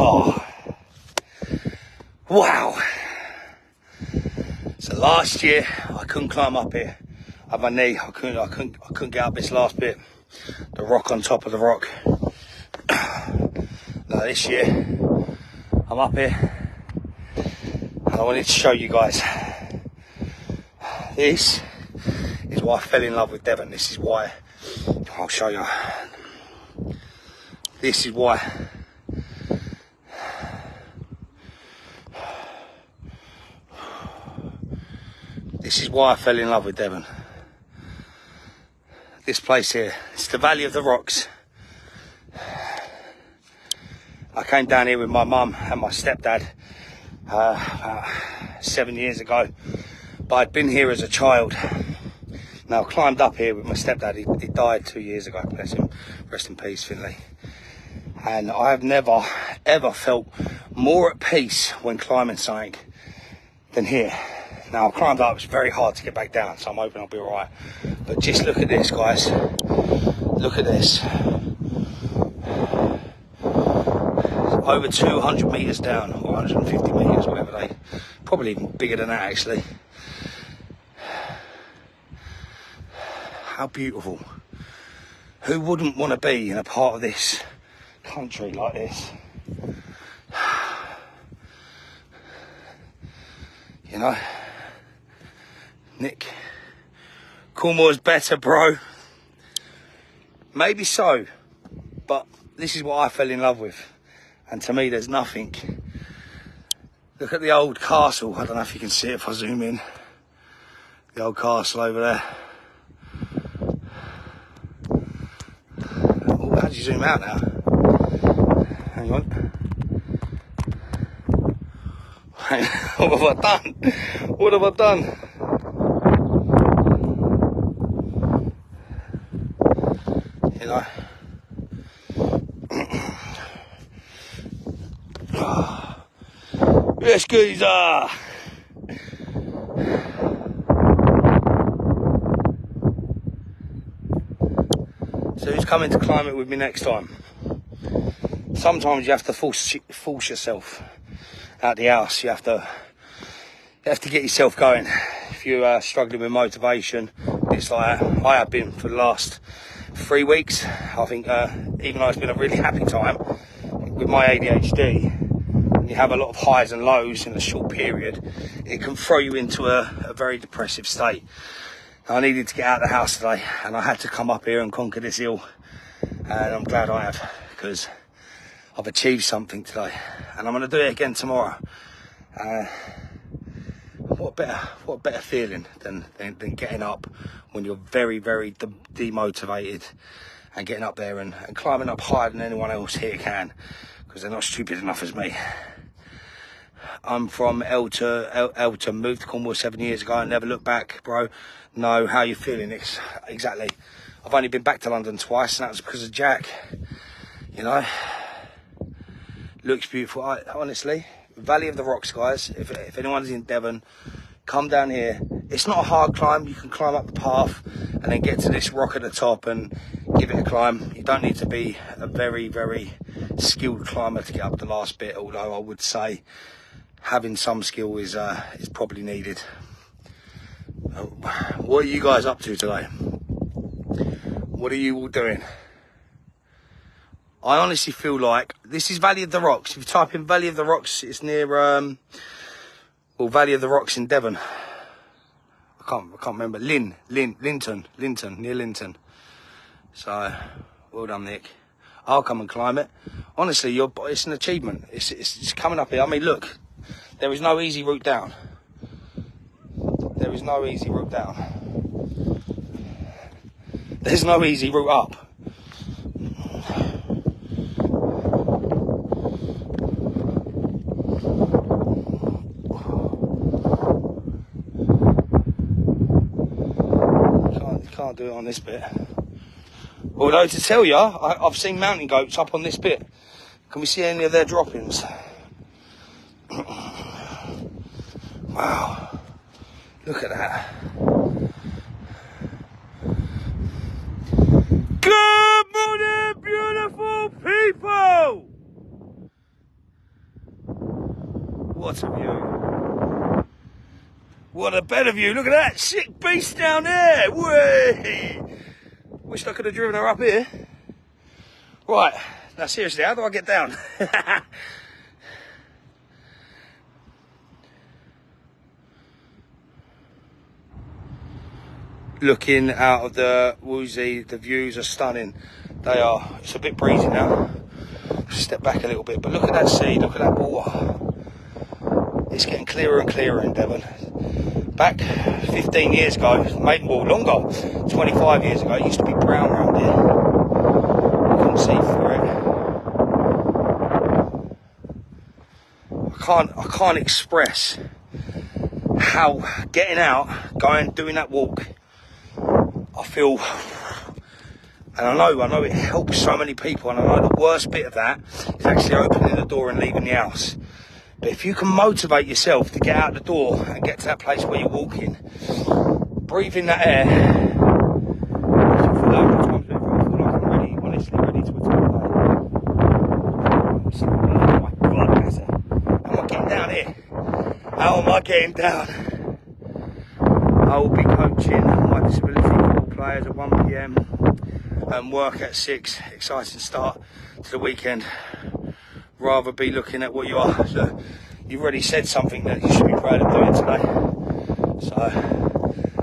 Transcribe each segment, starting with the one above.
Oh, wow. So last year I couldn't climb up here. I had my knee. I couldn't get up this last bit. The rock on top of the rock. Now this year I'm up here and I wanted to show you guys. This is why I fell in love with Devon. This is why I'll show you. This is why. This is why I fell in love with Devon. This place here, it's the Valley of the Rocks. I came down here with my mum and my stepdad about 7 years ago, but I'd been here as a child. Now I climbed up here with my stepdad. He died 2 years ago, bless him, rest in peace, Finley. And I have never ever felt more at peace when climbing something than here. Now I climbed up, it's very hard to get back down, so I'm hoping I'll be alright. But just look at this, guys. Look at this. Over 200 metres down, or 150 metres, whatever they, probably even bigger than that actually. How beautiful. Who wouldn't want to be in a part of this country like this? You know, Nick, Cornwall's better, bro. Maybe so, but this is what I fell in love with. And to me, there's nothing. Look at the old castle. I don't know if you can see it if I zoom in. The old castle over there. Oh, how do you zoom out now? Hang on. What have I done? What have I done? You know. Yes, geezer. So who's coming to climb it with me next time? Sometimes you have to force yourself out the house. You have to get yourself going. If you're struggling with motivation, it's like I have been for the last 3 weeks. I think even though it's been a really happy time with my ADHD, you have a lot of highs and lows in a short period, it can throw you into a very depressive state. I needed to get out of the house today and I had to come up here and conquer this hill, and I'm glad I have, because I've achieved something today and I'm going to do it again tomorrow. What better feeling than getting up when you're very, very demotivated and getting up there and climbing up higher than anyone else here can, because they're not stupid enough as me. I'm from Elton, moved to Cornwall 7 years ago and never looked back, bro. No, how you feeling? Exactly. I've only been back to London twice, and that was because of Jack. You know, looks beautiful. Honestly, Valley of the Rocks, guys. If anyone's in Devon, come down here. It's not a hard climb. You can climb up the path and then get to this rock at the top and give it a climb. You don't need to be a very, very skilled climber to get up the last bit, although I would say having some skill is probably needed. What are you guys up to today? What are you all doing? I honestly feel like this is Valley of the Rocks. If you type in Valley of the Rocks, it's near Valley of the Rocks in Devon. I can't remember. Linton, near Linton. So, well done, Nick. I'll come and climb it. Honestly, it's an achievement. It's coming up here. I mean, look, there is no easy route down. There is no easy route down. There's no easy route up. Can't do it on this bit. Although to tell you, I've seen mountain goats up on this bit. Can we see any of their droppings? Wow. Look at that. Good morning, beautiful people! What a view. What a better view. Look at that sick beast down there. Way. Wish I could have driven her up here. Right. Now seriously, how do I get down? Looking out of the YEYYYYY, the views are stunning. They are. It's a bit breezy now. Step back a little bit, but look at that sea, look at that water. It's getting clearer and clearer in Devon. Back 15 years ago, maybe more longer, 25 years ago, it used to be brown around here. You couldn't see through it. I can't express how getting out, doing that walk, I feel, and I know it helps so many people, and I know the worst bit of that is actually opening the door and leaving the house. But if you can motivate yourself to get out the door and get to that place where you're walking, breathe in that air, I feel like I'm ready, honestly ready to attack. Oh my God, that's it. How am I getting down here? How am I getting down? I will be coaching my disability football players at 1 PM and work at 6. Exciting start to the weekend. Rather be looking at what you are. So you've already said something that you should be proud of doing today. So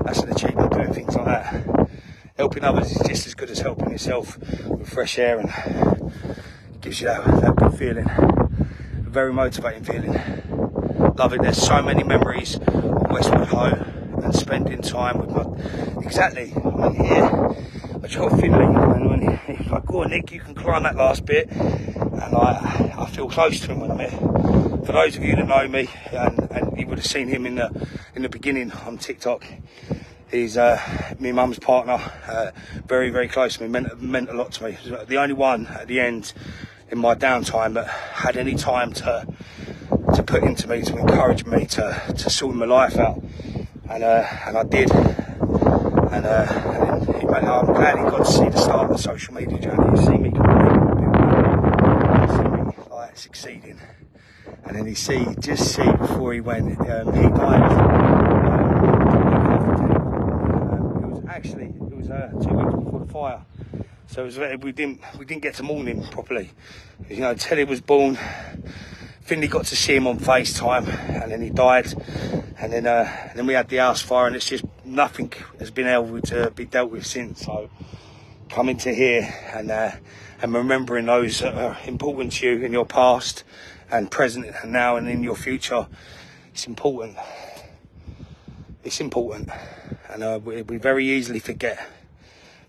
that's an achievement, doing things like that. Helping others is just as good as helping yourself with fresh air, and it gives you that good feeling. A very motivating feeling. Love it. There's so many memories of Westwood Ho and spending time with my... Exactly. I'm here. I drove Finley, and when he's like, "Go on, Nick, you can climb that last bit." And I feel close to him when I'm here. For those of you that know me, and you would have seen him in the beginning on TikTok, he's my mum's partner, very, very close to me, meant a lot to me. He was the only one at the end in my downtime that had any time to put into me, to encourage me to sort my life out. And I did. And I'm glad he got to see the start of the social media journey. You see me succeeding, and then just see before he went, he died. It was 2 weeks before the fire, so we didn't get to mourn him properly. You know, Teddy was born. Finley got to see him on FaceTime, and then he died, and then we had the house fire, and it's just nothing has been able to be dealt with since. So coming to here and remembering those that are important to you in your past and present and now and in your future, it's important. It's important, and we very easily forget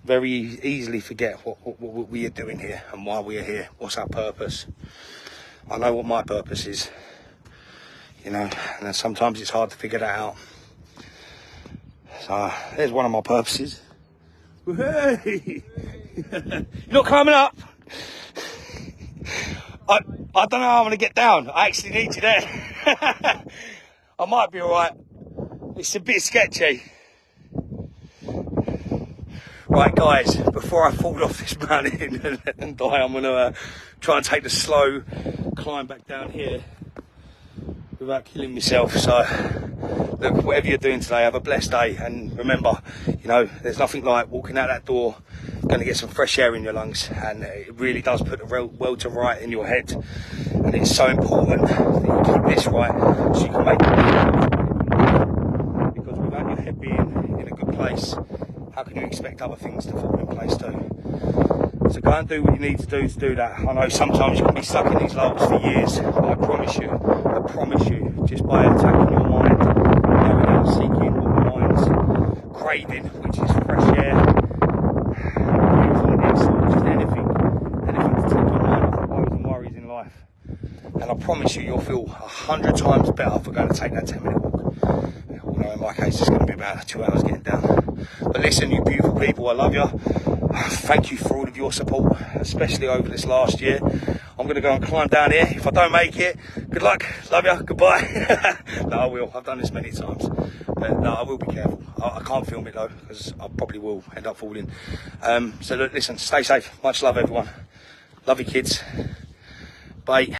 what we are doing here and why we are here. What's our purpose? I know what my purpose is, you know, and sometimes it's hard to figure that out. So there's one of my purposes. Hey! You're not climbing up? I don't know how I'm going to get down. I actually need you there. I might be alright. It's a bit sketchy. Right guys, before I fall off this mountain and die, I'm going to try and take the slow climb back down here without killing myself. So look, whatever you're doing today, have a blessed day, and remember, you know, there's nothing like walking out that door, going to get some fresh air in your lungs, and it really does put the world to right in your head. And it's so important that you keep this right so you can make it, because without your head being in a good place, how can you expect other things to fall in place too? So go and do what you need to do that. I know sometimes you can be stuck in these lulls for years, but I promise you, just by attacking your mind, going out seeking what the mind's craving, which is fresh air, things like this, or just anything to take your mind off the woes and worries in life. And I promise you, you'll feel 100 times better for going to take that 10-minute walk. Although in my case, it's going to be about 2 hours getting down. But listen, you beautiful people, I love you. Thank you for all of your support, especially over this last year. I'm going to go and climb down here. If I don't make it, good luck. Love you. Goodbye. No, I will. I've done this many times. But no, I will be careful. I can't film it though, because I probably will end up falling. So look, listen, stay safe. Much love, everyone. Love you, kids. Bye.